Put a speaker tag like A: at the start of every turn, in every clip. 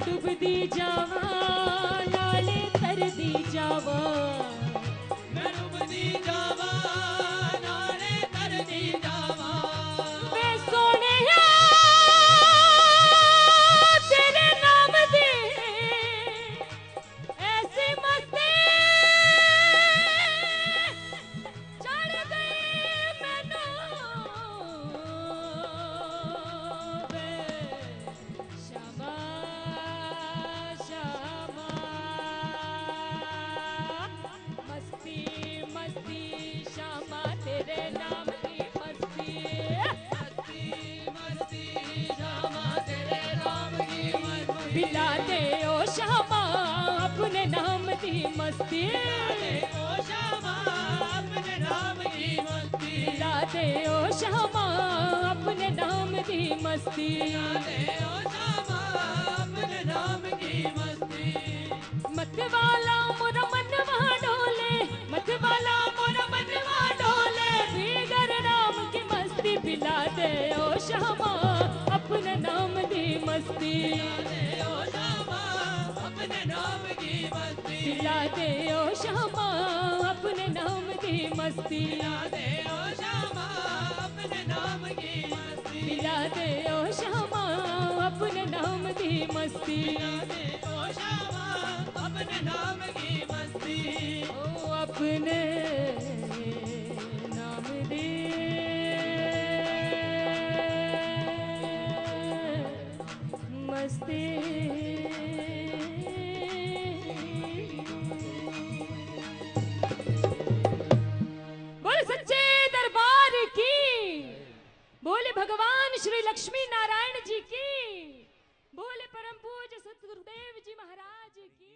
A: डुबदी जावा नाले तरदी जावा
B: मैं डुबदी जावा नाले तरदी जावा
A: वे सोहणिया तेरे नाम दी ऐसी मस्ती चढ़ गई मैनू वे शामा शामा मस्ती मस्ती शामा तेरे नाम की मस्ती
B: मस्ती मस्ती शामा तेरे नाम की मस्ती
A: पिला दे ओ शामा अपने नाम की मस्ती
B: ओ शामा अपने नाम की मस्ती
A: पिला दे ओ शामा अपने नाम की मस्ती
B: दे ओ शामा अपने नाम की मस्ती
A: मत वाला मोरा मनवा डोले मत वाला मोरा मनवा डोले भीगर नाम की मस्ती पिला दे ओ शामा अपने नाम की मस्ती
B: दे ओ शामा अपने नाम की मस्ती
A: पिला दे ओ शामा अपने नाम की मस्ती
B: दे ओ शामा अपने नाम की मस्ती
A: पिला दे ओ शामा अपने नाम की मस्ती
B: दे ओ शामा अपने नाम की मस्ती
A: ओ अपने नाम दी मस्ती बोले सच्चे दरबार की बोले भगवान श्री लक्ष्मी नारायण जी की बोले परम पूज्य सतगुरुदेव जी महाराज की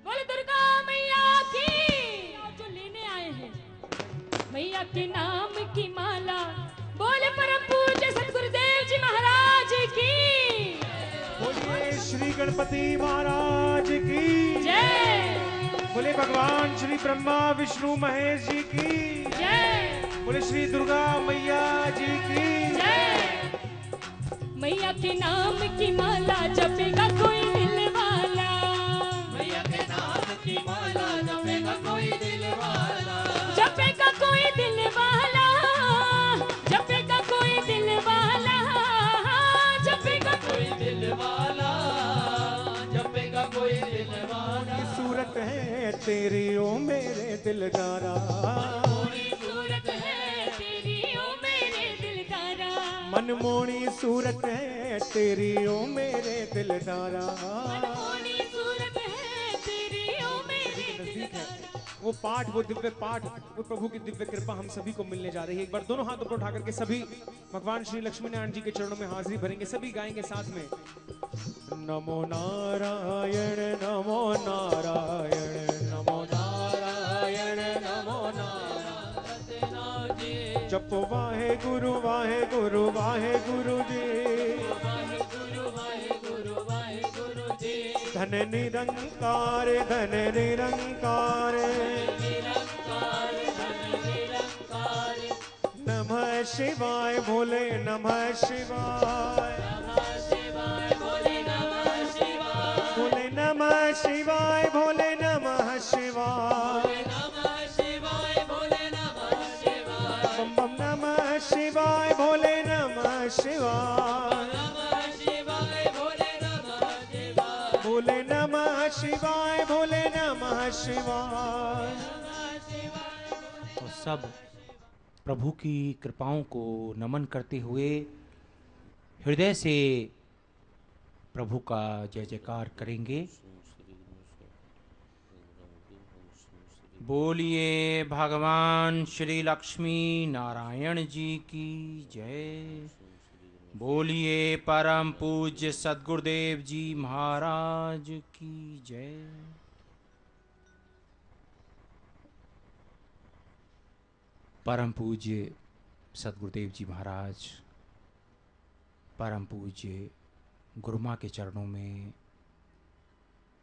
A: बोले दुर्गा मैया की आज जो लेने आए हैं मैया के नाम की माला बोले परम पूज्य सतगुरुदेव जी महाराज की
C: बोलिए श्री गणपति महाराज की
A: जय
C: बोले भगवान श्री ब्रह्मा विष्णु महेश जी की
A: जय
C: बोले श्री दुर्गा मैया जी की
A: जय मैया के नाम की माला जपेगा कोई दिल वाला
B: मैया के नाम की माला जपेगा कोई दिल वाला
A: जपेगा कोई दिल वाला जपेगा कोई दिल वाला जपेगा
B: कोई दिल वाला जपेगा कोई दिल वाला
C: सूरत है तेरी ओ मेरे दिलदारा
A: कोई सूरत है तेरी ओ मेरे दिलदारा
C: मनमोहनी सूरत है तेरी ओ मेरे दिलदारा
A: मनमोहनी सूरत है तेरी ओ मेरे
C: नजदीक है वो पाठ वो दिव्य पाठ वो प्रभु की दिव्य कृपा हम सभी को मिलने जा रही है। एक बार दोनों हाथ ऊपर उठा करके सभी भगवान श्री लक्ष्मी नारायण जी के चरणों में हाजिरी भरेंगे, सभी गाएंगे साथ में नमो नारायण नमो नारायण नमो नारायण नमो नारायण जप वाहे गुरु वाहे गुरु जी धन निरंकार नमः शिवाय भोले नमः शिवाय भोले नमः शिवाय भोले नमः शिवाय बम बम नमः शिवाय भोले नमः शिवाय भोले नमः शिवाय भोले नमः शिवाय।
D: तो सब प्रभु की कृपाओं को नमन करते हुए हृदय से प्रभु का जय जयकार करेंगे। बोलिए भगवान श्री लक्ष्मी नारायण जी की जय। बोलिए परम पूज्य सद्गुरुदेव जी महाराज की जय। परम पूज्य सद्गुरुदेव जी महाराज परम पूज्य गुरुमा के चरणों में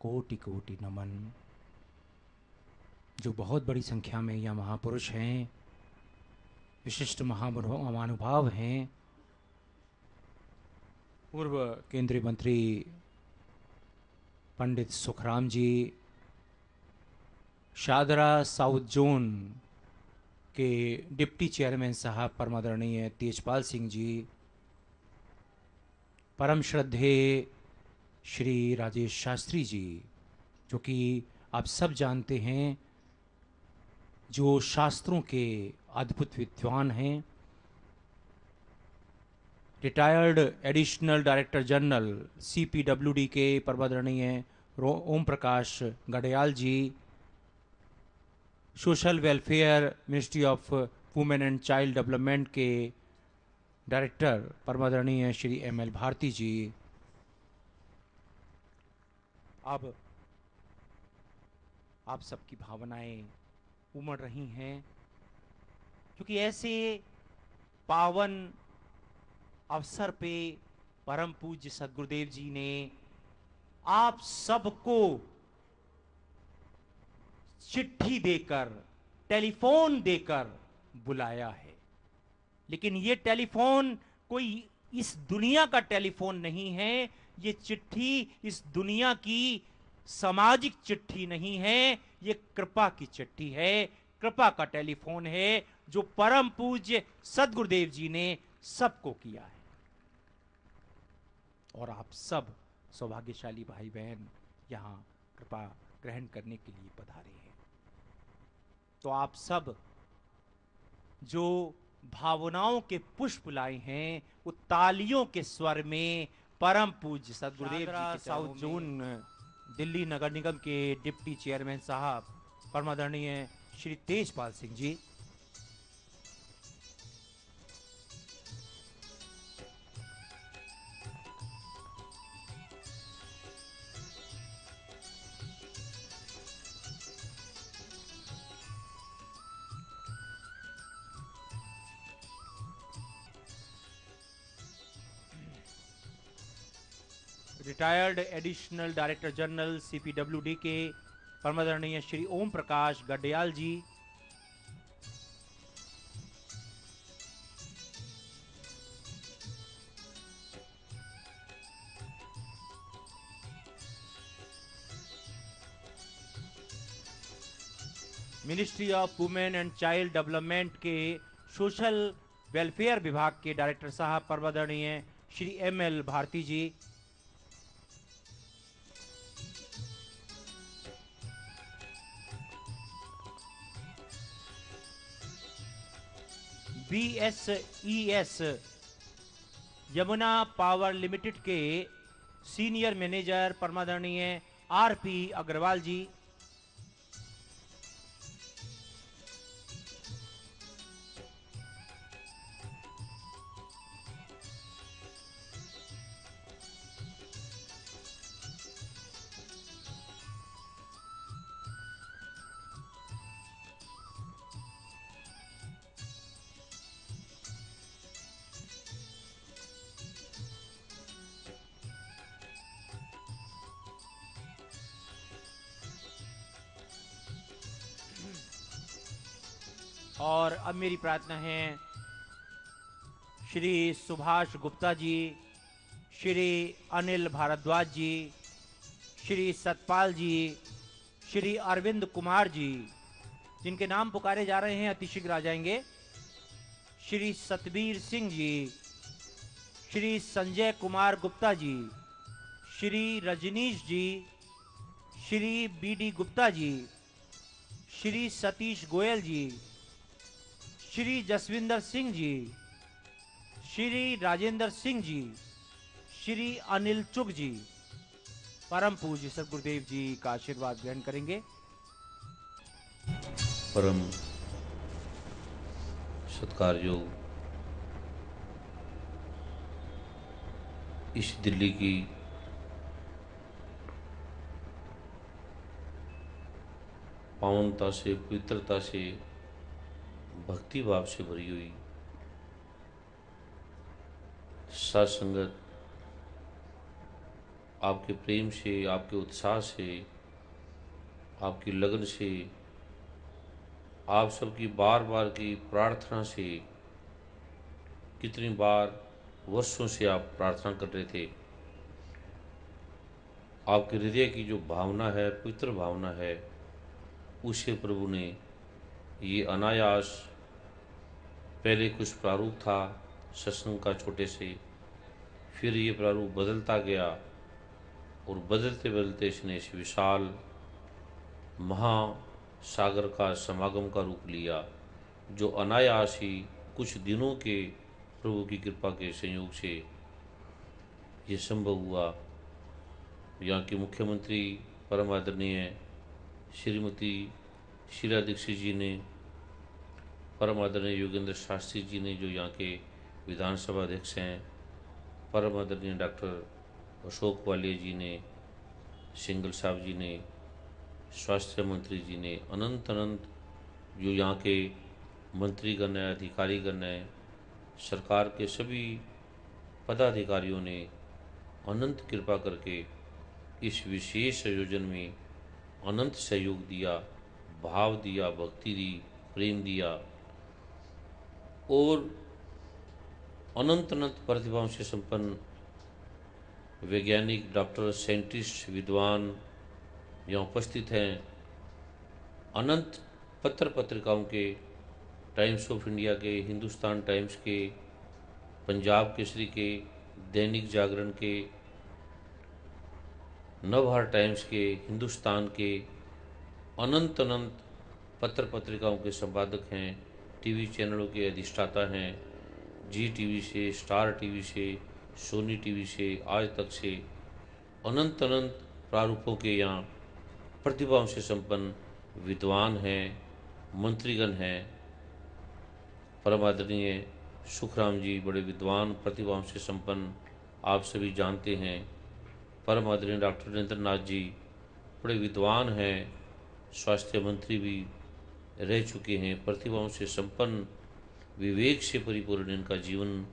D: कोटि कोटि नमन। जो बहुत बड़ी संख्या में यह महापुरुष हैं, विशिष्ट महानुभाव हैं, पूर्व केंद्रीय मंत्री पंडित सुखराम जी, शादरा साउथ जोन के डिप्टी चेयरमैन साहब परमादरणीय तेजपाल सिंह जी, परम श्रद्धे श्री राजेश शास्त्री जी, जो कि आप सब जानते हैं जो शास्त्रों के अद्भुत विद्वान हैं, retired additional director general CPWD के परमादरणीय Om Prakash Gadyal ji, social welfare ministry of women and child development के डायरेक्टर परमादरणीय श्री ML भारती जी। अब आप सबकी भावनाएं उमड़ रही हैं, क्योंकि ऐसे पावन अवसर पे परम पूज्य सद्गुरुदेव जी ने आप सबको चिट्ठी देकर, टेलीफोन देकर बुलाया है। लेकिन ये टेलीफोन कोई इस दुनिया का टेलीफोन नहीं है, ये चिट्ठी इस दुनिया की सामाजिक चिट्ठी नहीं है, ये कृपा की चिट्ठी है, कृपा का टेलीफोन है जो परम पूज्य सद्गुरुदेव जी ने सबको किया है। और आप सब सौभाग्यशाली भाई बहन यहाँ कृपा ग्रहण करने के लिए पधारे हैं। तो आप सब जो भावनाओं के पुष्प लाए हैं, वो तालियों के स्वर में परम पूज्य सद्गुरुदेव जी के साउथ जोन दिल्ली नगर निगम के डिप्टी चेयरमैन साहब परमादरणीय Shri Tejpal Singh ji, retired additional director general CPWD के परमादरणीय Shri Om Prakash Gadyal ji, ministry of women and child development के सोशल वेलफेयर विभाग के डायरेक्टर साहब परमादरणीय Shri ML Bharti ji, BSES Yamuna power limited के सीनियर मैनेजर परमादरणीय RP अग्रवाल जी, और अब मेरी प्रार्थना है श्री सुभाष गुप्ता जी, श्री अनिल भारद्वाज जी, श्री सतपाल जी, श्री अरविंद कुमार जी, जिनके नाम पुकारे जा रहे हैं अतिशीघ्र आ जाएंगे, श्री सतबीर सिंह जी, श्री संजय कुमार गुप्ता जी, श्री रजनीश जी, श्री BD गुप्ता जी, श्री सतीश गोयल जी, श्री जसविंदर सिंह जी, श्री राजेंद्र सिंह जी, श्री अनिल चुग जी, परम पूज्य सद्गुरुदेव जी का आशीर्वाद ग्रहण करेंगे।
E: परम सत्कारयोग इस दिल्ली की पावनता से, पवित्रता से, भक्ति भाव से भरी हुई सात संगत आपके प्रेम से, आपके उत्साह से, आपकी लगन से, आप सबकी बार बार की प्रार्थना से, कितनी बार वर्षों से आप प्रार्थना कर रहे थे, आपके हृदय की जो भावना है, पवित्र भावना है, उसे प्रभु ने ये अनायास, पहले कुछ प्रारूप था सत्संग का छोटे से, फिर ये प्रारूप बदलता गया और बदलते बदलते इसने इस विशाल महासागर का समागम का रूप लिया, जो अनायास ही कुछ दिनों के प्रभु की कृपा के संयोग से ये संभव हुआ। यहाँ के मुख्यमंत्री परम आदरणीय श्रीमती शीला दीक्षित जी ने, परम आदरणीय योगेंद्र शास्त्री जी ने जो यहाँ के विधानसभा अध्यक्ष हैं, परम आदरणीय डॉक्टर अशोक वालिया जी ने, सिंगल साहब जी ने, स्वास्थ्य मंत्री जी ने, अनंत अनंत जो यहाँ के मंत्रीगण हैं, अधिकारीगण हैं, सरकार के सभी पदाधिकारियों ने अनंत कृपा करके इस विशेष आयोजन में अनंत सहयोग दिया, भाव दिया, भक्ति दी, प्रेम दिया और अनंत अनंत प्रतिभाओं से संपन्न वैज्ञानिक, डॉक्टर, साइंटिस्ट, विद्वान यहाँ उपस्थित हैं। अनंत पत्र पत्रिकाओं के, टाइम्स ऑफ इंडिया के, हिंदुस्तान टाइम्स के, पंजाब केसरी के, दैनिक जागरण के, नवभारत टाइम्स के, हिंदुस्तान के अनंत अनंत पत्र पत्रिकाओं के संपादक हैं, टीवी चैनलों के अधिष्ठाता हैं, जी टीवी से, स्टार टीवी से, सोनी टीवी से, आज तक से अनंत अनंत प्रारूपों के यहाँ प्रतिभाओं से संपन्न विद्वान हैं, मंत्रीगण हैं। परम आदरणीय सुखराम जी बड़े विद्वान प्रतिभाओं से संपन्न, आप सभी जानते हैं। परम आदरणीय डॉक्टर नरेंद्र नाथ जी बड़े विद्वान हैं, स्वास्थ्य मंत्री भी रह चुके हैं, प्रतिभाओं से संपन्न, विवेक से परिपूर्ण इनका जीवन,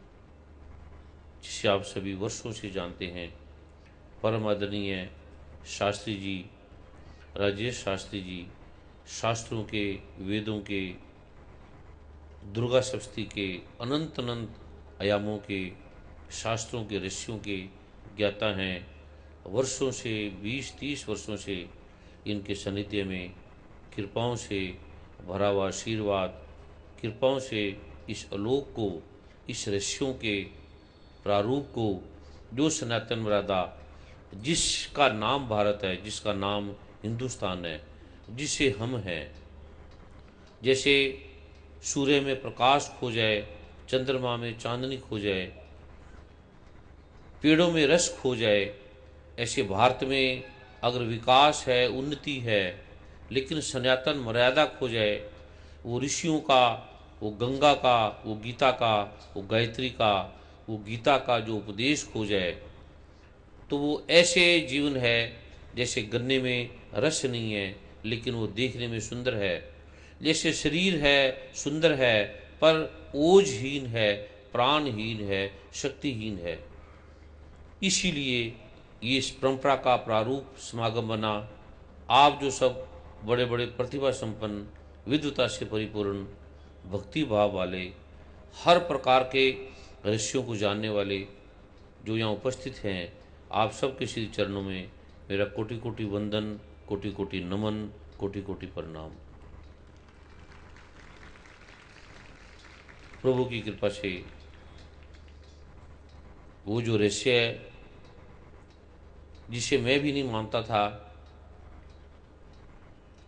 E: जिसे आप सभी वर्षों से जानते हैं। परम आदरणीय शास्त्री जी, राजेश शास्त्री जी, शास्त्रों के, वेदों के, दुर्गा सप्तशती के, अनंत अनंत आयामों के, शास्त्रों के, ऋषियों के ज्ञाता हैं। वर्षों से, 20-30 वर्षों से इनके सानिध्य में कृपाओं से भरा हुआ आशीर्वाद, कृपाओं से इस आलोक को, इस ऋषियों के प्रारूप को, जो सनातन मर्यादा, जिसका नाम भारत है, जिसका नाम हिंदुस्तान है, जिसे हम हैं, जैसे सूर्य में प्रकाश खो जाए, चंद्रमा में चांदनी खो जाए, पेड़ों में रस खो जाए, ऐसे भारत में अगर विकास है, उन्नति है, लेकिन सनातन मर्यादा खो जाए, वो ऋषियों का, वो गंगा का, वो गीता का, वो गायत्री का, वो गीता का जो उपदेश खो जाए, तो वो ऐसे जीवन है जैसे गन्ने में रस नहीं है लेकिन वो देखने में सुंदर है, जैसे शरीर है, सुंदर है, पर ओजहीन है, प्राणहीन है, शक्तिहीन है। इसीलिए ये इस परंपरा का प्रारूप समागम बना। आप जो सब बड़े बड़े प्रतिभा संपन्न, विद्वता से परिपूर्ण, भक्ति भाव वाले, हर प्रकार के रहस्यों को जानने वाले जो यहाँ उपस्थित हैं, आप सबके श्री चरणों में मेरा कोटि कोटि वंदन, कोटि कोटि नमन, कोटि कोटि प्रणाम। प्रभु की कृपा से वो जो रहस्य है जिसे मैं भी नहीं मानता था,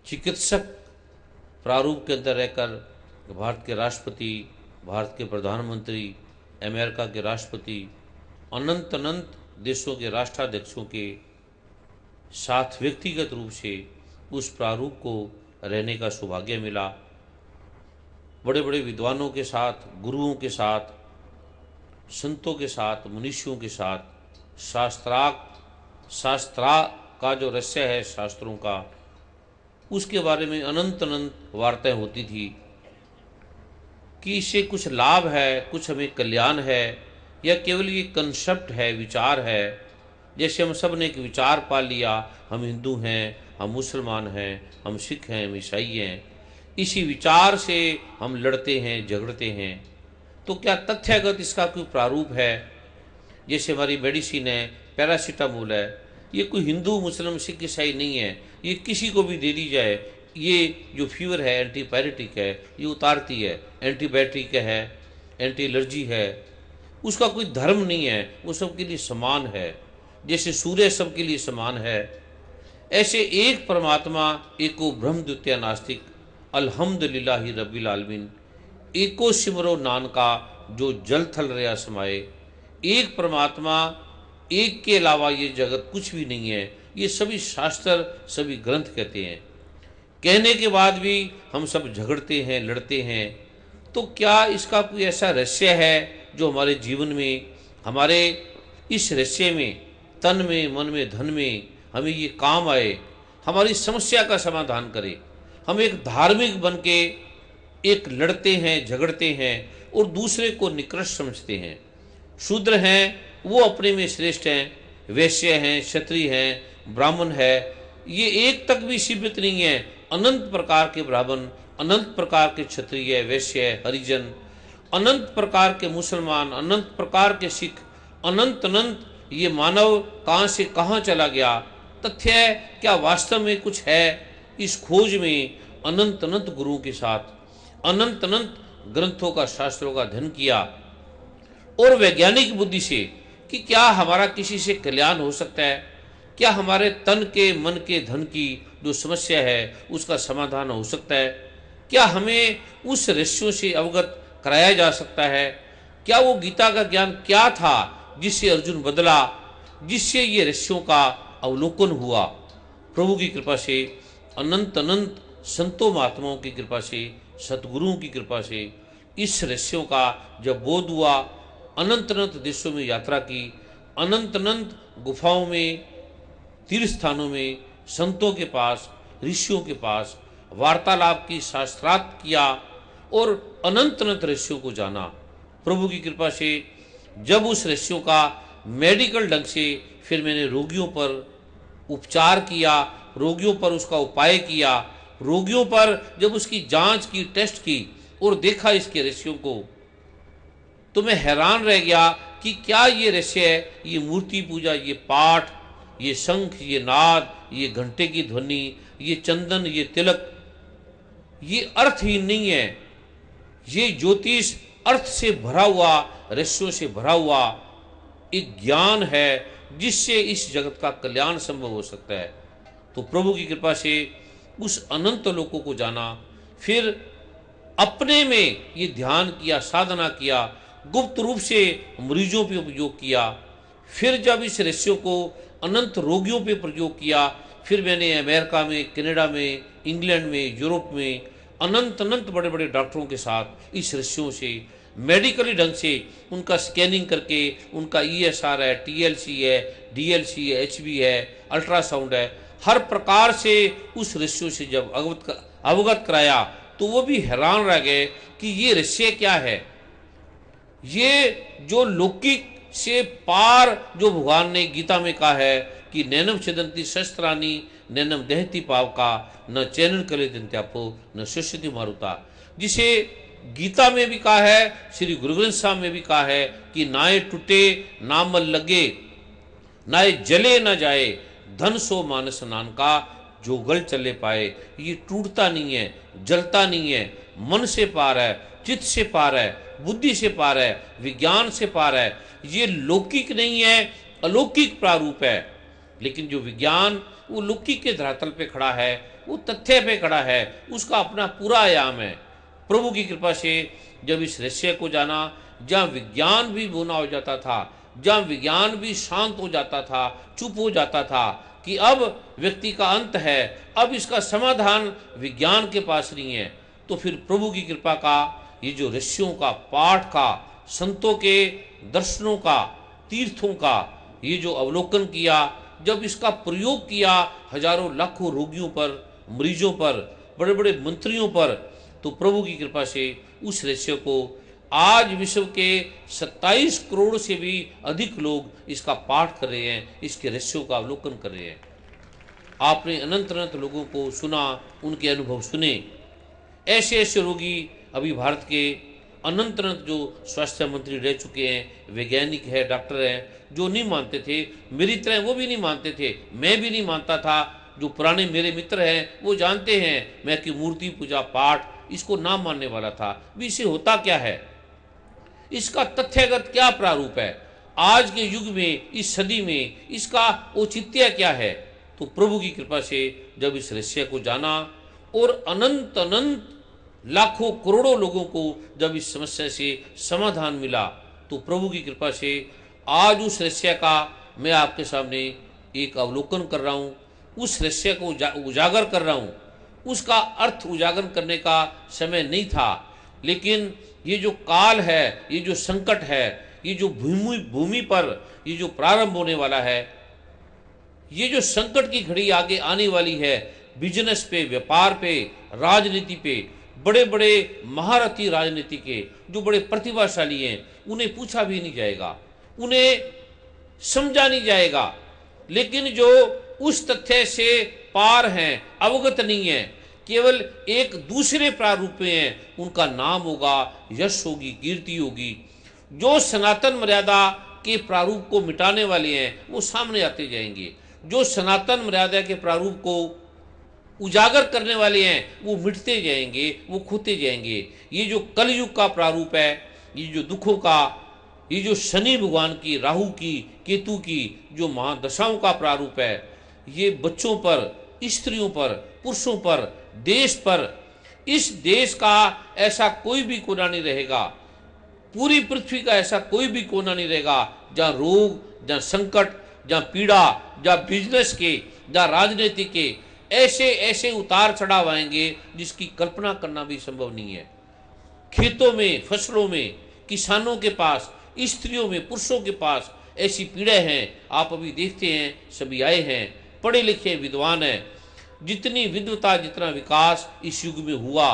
E: चिकित्सक प्रारूप के अंदर रहकर भारत के राष्ट्रपति, भारत के प्रधानमंत्री, अमेरिका के राष्ट्रपति, अनंत अनंत देशों के राष्ट्राध्यक्षों के साथ व्यक्तिगत रूप से उस प्रारूप को रहने का सौभाग्य मिला। बड़े बड़े विद्वानों के साथ, गुरुओं के साथ, संतों के साथ, मनुष्यों के साथ शास्त्रा का जो रहस्य है, शास्त्रों का, उसके बारे में अनंत अनंत वार्ताएं होती थी कि इससे कुछ लाभ है, कुछ हमें कल्याण है, या केवल ये कंसेप्ट है, विचार है, जैसे हम सब ने एक विचार पाल लिया, हम हिंदू हैं, हम मुसलमान हैं, हम सिख हैं, हम ईसाई हैं, इसी विचार से हम लड़ते हैं, झगड़ते हैं। तो क्या तथ्यगत इसका कोई प्रारूप है? जैसे हमारी मेडिसिन है, पैरासीटामोल है, ये कोई हिंदू मुस्लिम सिख ईसाई नहीं है, ये किसी को भी दे दी जाए, ये जो फीवर है एंटीपायरेटिक है, ये उतारती है, एंटीबायोटिक है, एंटी एलर्जी है, उसका कोई धर्म नहीं है, वो सबके लिए समान है। जैसे सूर्य सबके लिए समान है, ऐसे एक परमात्मा एको ब्रह्म द्वितीय नास्तिक अल्हम्दुलिल्लाहि रब्बिल आलमीन एको सिमरो नानका जो जल थल रया समाए। एक परमात्मा, एक के अलावा ये जगत कुछ भी नहीं है, ये सभी शास्त्र सभी ग्रंथ कहते हैं। कहने के बाद भी हम सब झगड़ते हैं, लड़ते हैं। तो क्या इसका कोई ऐसा रहस्य है जो हमारे जीवन में, हमारे इस रहस्य में, तन में, मन में, धन में हमें ये काम आए, हमारी समस्या का समाधान करे? हम एक धार्मिक बन के एक लड़ते हैं, झगड़ते हैं और दूसरे को निकृष्ट समझते हैं। शूद्र हैं वो अपने में श्रेष्ठ हैं, वैश्य हैं, क्षत्रिय हैं, ब्राह्मण है, ये एक तक भी सीमित नहीं है। अनंत प्रकार के ब्राह्मण, अनंत प्रकार के क्षत्रिय, वैश्य, हरिजन, अनंत प्रकार के मुसलमान, अनंत प्रकार के सिख, अनंत अनंत ये मानव कहाँ से कहाँ चला गया? तथ्य है क्या वास्तव में कुछ है? इस खोज में अनंत अनंत गुरुओं के साथ अनंत अनंत ग्रंथों का, शास्त्रों का अध्ययन किया और वैज्ञानिक बुद्धि से कि क्या हमारा किसी से कल्याण हो सकता है, क्या हमारे तन के, मन के, धन की जो समस्या है उसका समाधान हो सकता है, क्या हमें उस रहस्यों से अवगत कराया जा सकता है, क्या वो गीता का ज्ञान क्या था जिससे अर्जुन बदला, जिससे ये रहस्यों का अवलोकन हुआ। प्रभु की कृपा से, अनंत अनंत संतों महात्माओं की कृपा से, सतगुरुओं की कृपा से इस रहस्यों का जब बोध हुआ, अनंत अनंत देशों में यात्रा की, अनंत अनंत गुफाओं में, तीर्थ स्थानों में, संतों के पास, ऋषियों के पास वार्तालाप की, शास्त्रार्थ किया और अनंत अनंत रहस्यों को जाना। प्रभु की कृपा से जब उस रहस्यों का मेडिकल ढंग से फिर मैंने रोगियों पर उपचार किया, रोगियों पर उसका उपाय किया, रोगियों पर जब उसकी जांच की, टेस्ट की और देखा इसके रहस्यों को, तो मैं हैरान रह गया कि क्या ये रहस्य है, ये मूर्ति पूजा, ये पाठ, ये शंख, ये नाद, ये घंटे की ध्वनि, ये चंदन, ये तिलक, ये अर्थहीन नहीं है। ये ज्योतिष अर्थ से भरा हुआ, रहस्यों से भरा हुआ एक ज्ञान है जिससे इस जगत का कल्याण संभव हो सकता है। तो प्रभु की कृपा से उस अनंत लोकों को जाना, फिर अपने में ये ध्यान किया, साधना किया, गुप्त रूप से मरीजों पे उपयोग किया, फिर जब इस रहस्यों को अनंत रोगियों पे प्रयोग किया, फिर मैंने अमेरिका में, कनाडा में, इंग्लैंड में, यूरोप में अनंत अनंत बड़े बड़े डॉक्टरों के साथ इस रहस्यों से मेडिकली ढंग से उनका स्कैनिंग करके, उनका ESR है, TLC है, DLC है, HB है, अल्ट्रासाउंड है, हर प्रकार से उस रहस्यों से जब अवगत कराया तो वो भी हैरान रह गए कि ये रहस्य क्या है। ये जो लौकिक से पार जो भगवान ने गीता में कहा है कि नैनम छिदन्ति शस्त्राणी नैनम दहती पावका न चैनन कले दंत्यापो न सुष्यति मारुता, जिसे गीता में भी कहा है, श्री गुरु ग्रंथ साहब में भी कहा है कि नाए टूटे ना मल लगे, नाए जले न जाए, धन सो मानस नान का जो गल चले पाए। ये टूटता नहीं है, जलता नहीं है, मन से पार है, चित्त से पार है, बुद्धि से पार है, विज्ञान से पार है। ये लौकिक नहीं है, अलौकिक प्रारूप है। लेकिन जो विज्ञान वो लौकिक के धरातल पे खड़ा है, वो तथ्य पे खड़ा है, उसका अपना पूरा आयाम है। प्रभु की कृपा से जब इस रहस्य को जाना, जहाँ विज्ञान भी बोना हो जाता था, जहाँ विज्ञान भी शांत हो जाता था, चुप हो जाता था कि अब व्यक्ति का अंत है, अब इसका समाधान विज्ञान के पास नहीं है, तो फिर प्रभु की कृपा का ये जो रहस्यों का, पाठ का, संतों के दर्शनों का, तीर्थों का ये जो अवलोकन किया, जब इसका प्रयोग किया हजारों लाखों रोगियों पर, मरीजों पर, बड़े बड़े मंत्रियों पर, तो प्रभु की कृपा से उस रहस्य को आज विश्व के 27 करोड़ से भी अधिक लोग इसका पाठ कर रहे हैं, इसके रहस्यों का अवलोकन कर रहे हैं। आपने अनंत अनंत लोगों को सुना, उनके अनुभव सुने। ऐसे ऐसे रोगी अभी भारत के अनंत अनंत जो स्वास्थ्य मंत्री रह चुके हैं, वैज्ञानिक है, डॉक्टर हैं, जो नहीं मानते थे, मेरी तरह वो भी नहीं मानते थे, मैं भी नहीं मानता था। जो पुराने मेरे मित्र हैं वो जानते हैं मैं कि मूर्ति पूजा पाठ इसको ना मानने वाला था। भी इसे होता क्या है, इसका तथ्यगत क्या प्रारूप है, आज के युग में, इस सदी में इसका औचित्य क्या है। तो प्रभु की कृपा से जब इस रहस्य को जाना और अनंत अनंत लाखों करोड़ों लोगों को जब इस समस्या से समाधान मिला, तो प्रभु की कृपा से आज उस रहस्य का मैं आपके सामने एक अवलोकन कर रहा हूँ, उस रहस्य को उजागर कर रहा हूँ। उसका अर्थ उजागर करने का समय नहीं था, लेकिन ये जो काल है, ये जो संकट है, ये जो भूमि पर ये जो प्रारंभ होने वाला है, ये जो संकट की घड़ी आगे आने वाली है, बिजनेस पे, व्यापार पे, राजनीति पे, बड़े बड़े महारथी राजनीति के जो बड़े प्रतिभाशाली हैं, उन्हें पूछा भी नहीं जाएगा, उन्हें समझा नहीं जाएगा। लेकिन जो उस तथ्य से पार हैं, अवगत नहीं है, केवल एक दूसरे प्रारूप में हैं, उनका नाम होगा, यश होगी, कीर्ति होगी। जो सनातन मर्यादा के प्रारूप को मिटाने वाले हैं वो सामने आते जाएंगे, जो सनातन मर्यादा के प्रारूप को उजागर करने वाले हैं वो मिटते जाएंगे, वो खोते जाएंगे। ये जो कलयुग का प्रारूप है, ये जो दुखों का, ये जो शनि भगवान की, राहु की, केतु की जो महादशाओं का प्रारूप है, ये बच्चों पर, स्त्रियों पर, पुरुषों पर, देश पर, इस देश का ऐसा कोई भी कोना नहीं रहेगा, पूरी पृथ्वी का ऐसा कोई भी कोना नहीं रहेगा जहाँ रोग, जहाँ संकट, जहाँ पीड़ा, जहाँ बिजनेस के, जहाँ राजनीति के ऐसे ऐसे उतार चढ़ाव आएंगे जिसकी कल्पना करना भी संभव नहीं है। खेतों में, फसलों में, किसानों के पास, स्त्रियों में, पुरुषों के पास ऐसी पीड़ाएं हैं। आप अभी देखते हैं, सभी आए हैं, पढ़े लिखे विद्वान हैं। जितनी विद्वता, जितना विकास इस युग में हुआ,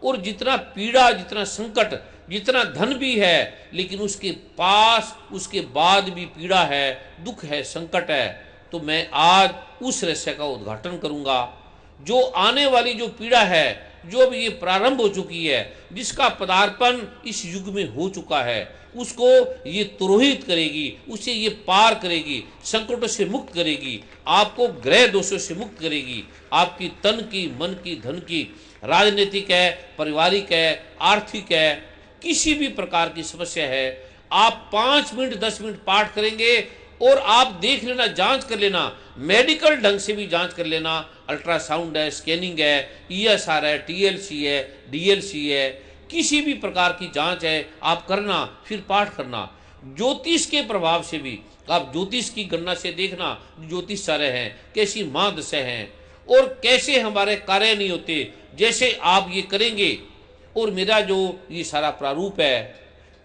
E: और जितना पीड़ा, जितना संकट, जितना धन भी है, लेकिन उसके पास उसके बाद भी पीड़ा है, दुख है, संकट है। तो मैं आज उस रहस्य का उद्घाटन करूंगा। जो आने वाली जो पीड़ा है, जो अब ये प्रारंभ हो चुकी है, जिसका पदार्पण इस युग में हो चुका है, उसको ये तुरोहित करेगी, उसे ये पार करेगी, संकटों से मुक्त करेगी, आपको ग्रह दोषों से मुक्त करेगी, आपकी तन की, मन की, धन की, राजनीतिक है, पारिवारिक है, आर्थिक है, किसी भी प्रकार की समस्या है। आप 5 मिनट 10 मिनट पाठ करेंगे और आप देख लेना, जांच कर लेना, मेडिकल ढंग से भी जांच कर लेना, अल्ट्रासाउंड है, स्कैनिंग है, ESR है, TLC है, DLC है, किसी भी प्रकार की जांच है, आप करना, फिर पाठ करना। ज्योतिष के प्रभाव से भी आप ज्योतिष की गणना से देखना, ज्योतिष सारे हैं, कैसी महादशा हैं और कैसे हमारे कार्य नहीं होते। जैसे आप ये करेंगे और मेरा जो ये सारा प्रारूप है,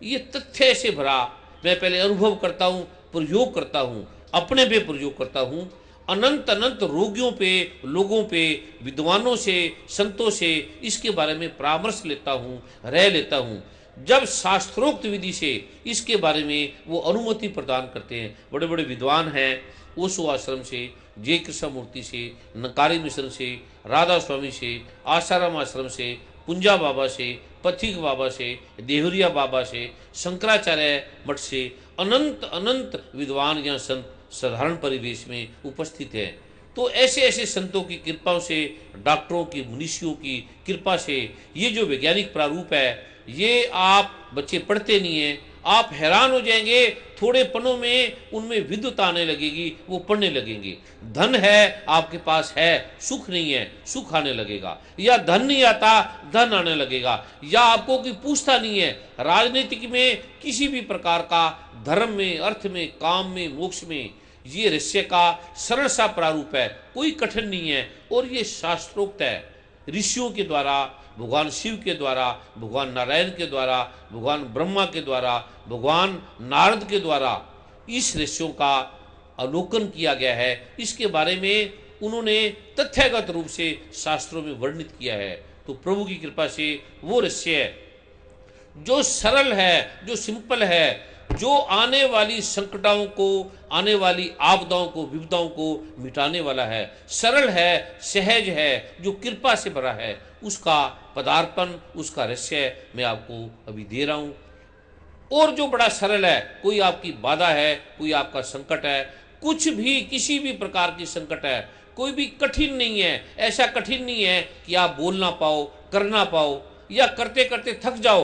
E: ये तथ्य से भरा, मैं पहले अनुभव करता हूँ, प्रयोग करता हूँ, अपने पे प्रयोग करता हूँ, अनंत अनंत रोगियों पे, लोगों पे, विद्वानों से, संतों से इसके बारे में परामर्श लेता हूँ, रह लेता हूँ। जब शास्त्रोक्त विधि से इसके बारे में वो अनुमति प्रदान करते हैं, बड़े बड़े विद्वान हैं, ओशो आश्रम से, जय कृष्ण मूर्ति से, नकारी मिश्र से, राधा स्वामी से, आसाराम आश्रम से, पुंजा बाबा से, पथिक बाबा से, देवरिया बाबा से, शंकराचार्य मठ से, अनंत अनंत विद्वान या संत साधारण परिवेश में उपस्थित हैं। तो ऐसे ऐसे संतों की कृपाओं से, डॉक्टरों की, मुनीषियों की कृपा से ये जो वैज्ञानिक प्रारूप है, ये आप बच्चे पढ़ते नहीं हैं, आप हैरान हो जाएंगे। थोड़े पनों में उनमें विद्युत आने लगेगी, वो पढ़ने लगेंगे। धन है आपके पास है, सुख नहीं है, सुख आने लगेगा, या धन नहीं आता, धन आने लगेगा, या आपको कोई पूछता नहीं है। राजनीतिक में, किसी भी प्रकार का, धर्म में, अर्थ में, काम में, मोक्ष में, ये रहस्य का सरल सा प्रारूप है, कोई कठिन नहीं है, और ये शास्त्रोक्त है। ऋषियों के द्वारा, भगवान शिव के द्वारा, भगवान नारायण के द्वारा, भगवान ब्रह्मा के द्वारा, भगवान नारद के द्वारा इस रहस्यों का अवलोकन किया गया है। इसके बारे में उन्होंने तथ्यगत रूप से शास्त्रों में वर्णित किया है। तो प्रभु की कृपा से वो रहस्य जो सरल है, जो सिंपल है, जो आने वाली संकटाओं को, आने वाली आपदाओं को, विपदाओं को मिटाने वाला है, सरल है, सहज है, जो कृपा से भरा है, उसका पदार्पण, उसका रहस्य मैं आपको अभी दे रहा हूं। और जो बड़ा सरल है, कोई आपकी बाधा है, कोई आपका संकट है, कुछ भी, किसी भी प्रकार की संकट है, कोई भी कठिन नहीं है, ऐसा कठिन नहीं है कि आप बोल ना पाओ, कर ना पाओ, या करते करते थक जाओ,